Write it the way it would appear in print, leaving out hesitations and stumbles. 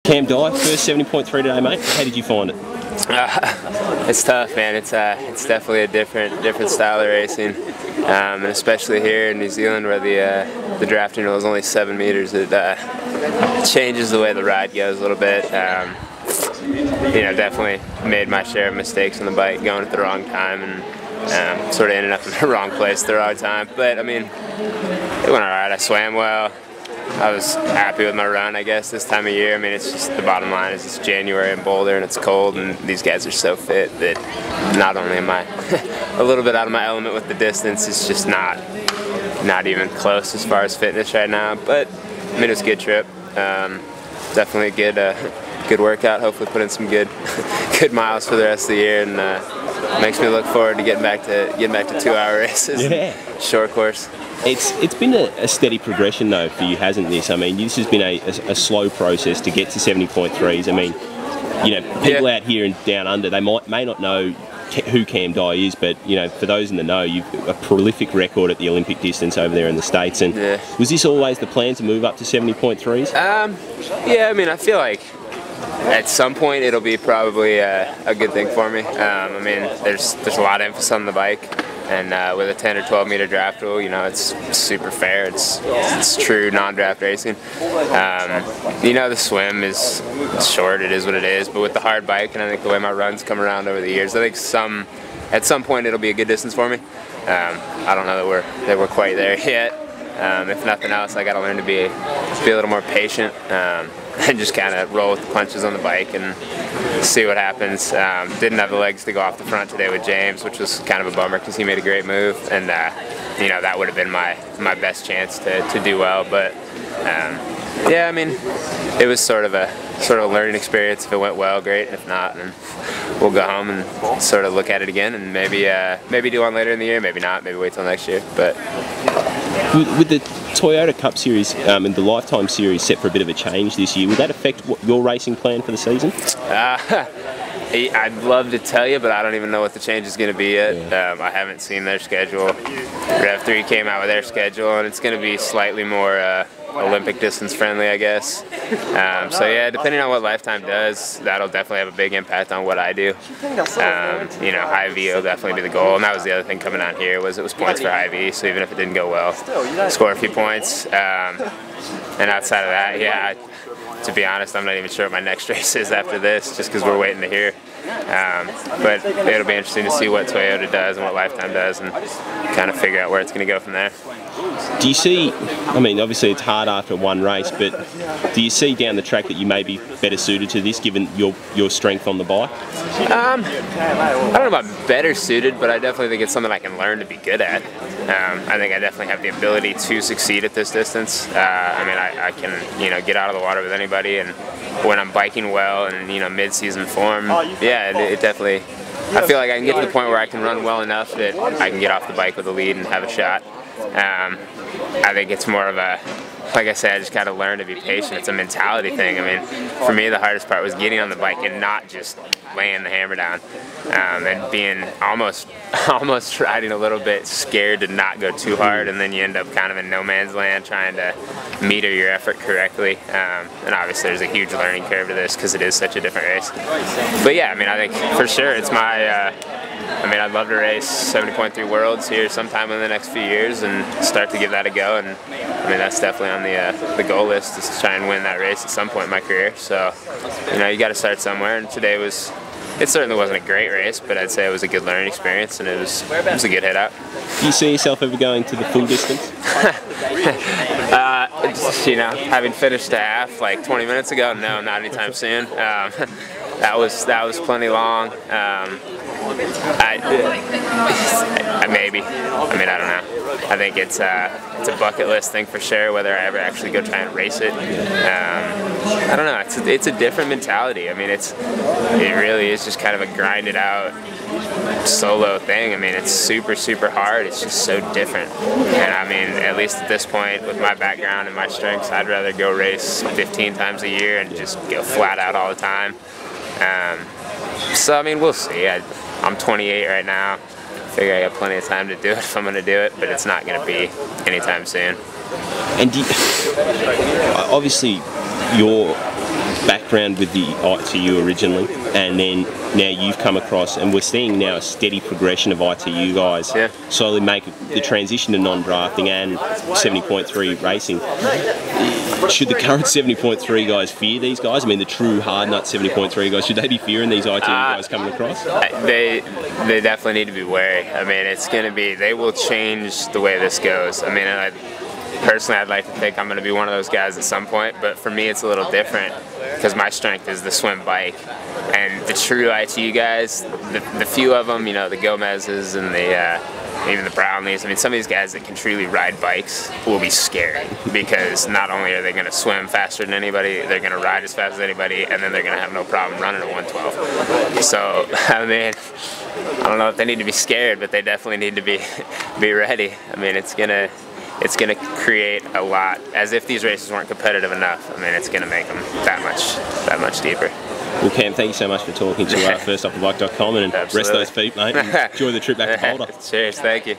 Cam Dye, first 70.3 today, mate. How did you find it? It's tough, man. It's definitely a different style of racing, and especially here in New Zealand where the drafting rule is only 7 meters. It changes the way the ride goes a little bit. You know, definitely made my share of mistakes on the bike, going at the wrong time, and sort of ended up in the wrong place at the wrong time. But I mean, it went all right. I swam well. I was happy with my run, I guess, this time of year. I mean, it's just the bottom line is it's January in Boulder and it's cold, and these guys are so fit that not only am I a little bit out of my element with the distance, it's just not even close as far as fitness right now. But I mean, it was a good trip. Definitely a good workout. Hopefully, put in some good miles for the rest of the year, and makes me look forward to getting back to 2-hour races. Yeah. Short course. It's been a steady progression though for you, hasn't this? I mean, this has been a slow process to get to 70.3s. I mean, you know, people out here and down under, they may not know who Cam Dye is, but you know, for those in the know, you've a prolific record at the Olympic distance over there in the States. And was this always the plan to move up to 70.3s? Yeah, I mean, I feel like at some point it'll be probably a good thing for me. I mean, there's a lot of emphasis on the bike. And with a 10 or 12 meter draft rule, you know, it's super fair. It's true non-draft racing. You know, the swim is short. It is what it is. But with the hard bike, and I think the way my runs come around over the years, I think at some point it'll be a good distance for me. I don't know that we're quite there yet. If nothing else, I got to learn to be a little more patient and just kind of roll with the punches on the bike and see what happens. Didn't have the legs to go off the front today with James, which was kind of a bummer because he made a great move, and you know, that would have been my best chance to do well. But yeah, I mean, it was sort of a learning experience. If it went well, great. If not, then we'll go home and sort of look at it again, and maybe do one later in the year, maybe not, maybe wait till next year. But with the Toyota Cup Series and the Lifetime Series set for a bit of a change this year, would that affect your racing plan for the season? I'd love to tell you, but I don't even know what the change is going to be yet. Yeah. I haven't seen their schedule. Rev 3 came out with their schedule, and it's going to be slightly more Olympic distance friendly, I guess. So yeah, depending on what Lifetime does, that'll definitely have a big impact on what I do. You know, high V will definitely be the goal, and that was the other thing coming out here, was it was points for high V. So even if it didn't go well, score a few points. And outside of that, yeah, to be honest, I'm not even sure what my next race is after this, just because we're waiting to hear. But it'll be interesting to see what Toyota does and what Lifetime does, and kind of figure out where it's going to go from there. Do you see, I mean, obviously it's hard after one race, but do you see down the track that you may be better suited to this, given your strength on the bike? I don't know about better suited, but I definitely think it's something I can learn to be good at. I think I definitely have the ability to succeed at this distance. I mean, I can, you know, get out of the water with anybody, and when I'm biking well and, you know, mid-season form, yeah, it definitely, I feel like I can get to the point where I can run well enough that I can get off the bike with a lead and have a shot. I think it's more of a, like I said, I just got to learn to be patient. It's a mentality thing. I mean, for me, the hardest part was getting on the bike and not just laying the hammer down, and being almost riding a little bit scared to not go too hard, and then you end up kind of in no man's land trying to meter your effort correctly. And obviously there's a huge learning curve to this because it is such a different race. But yeah, I mean, I think for sure it's my, I mean, I'd love to race 70.3 Worlds here sometime in the next few years and start to give that a go. And I mean, that's definitely on the goal list, is to try and win that race at some point in my career. So, you know, you got to start somewhere. And today it certainly wasn't a great race, but I'd say it was a good learning experience, and it was a good head out. Do you see yourself ever going to the full distance? You know, having finished a half like 20 minutes ago, no, not anytime soon. That was plenty long. Maybe. I mean, I don't know. I think it's a bucket list thing for sure. Whether I ever actually go try and race it, I don't know. It's a different mentality. I mean, it really is just kind of a grind it out solo thing. I mean, it's super hard. It's just so different. And I mean, at least at this point, with my background and my strengths, I'd rather go race 15 times a year and just go flat out all the time. So I mean, we'll see. I'm 28 right now. I figure I got plenty of time to do it if I'm going to do it, but it's not going to be anytime soon. And obviously, your background with the ITU originally, and then now you've come across, and we're seeing now a steady progression of ITU guys slowly make the transition to non-drafting and 70.3 racing. Should the current 70.3 guys fear these guys? I mean, the true hard nut 70.3 guys, should they be fearing these ITU guys coming across? They definitely need to be wary. I mean, it's going to be, they will change the way this goes. I mean, personally, I'd like to think I'm going to be one of those guys at some point, but for me it's a little different because my strength is the swim bike. And the true ITU guys, the few of them, you know, the Gomez's and even the Brownlees, I mean, some of these guys that can truly ride bikes will be scary because not only are they going to swim faster than anybody, they're going to ride as fast as anybody, and then they're going to have no problem running at 112. So, I mean, I don't know if they need to be scared, but they definitely need to be ready. I mean, it's gonna create a lot, as if these races weren't competitive enough. I mean, it's gonna make them that much deeper. Well, Cam, thank you so much for talking to firstoffthebike.com, and rest those feet, mate, and enjoy the trip back to Boulder. Cheers, thank you.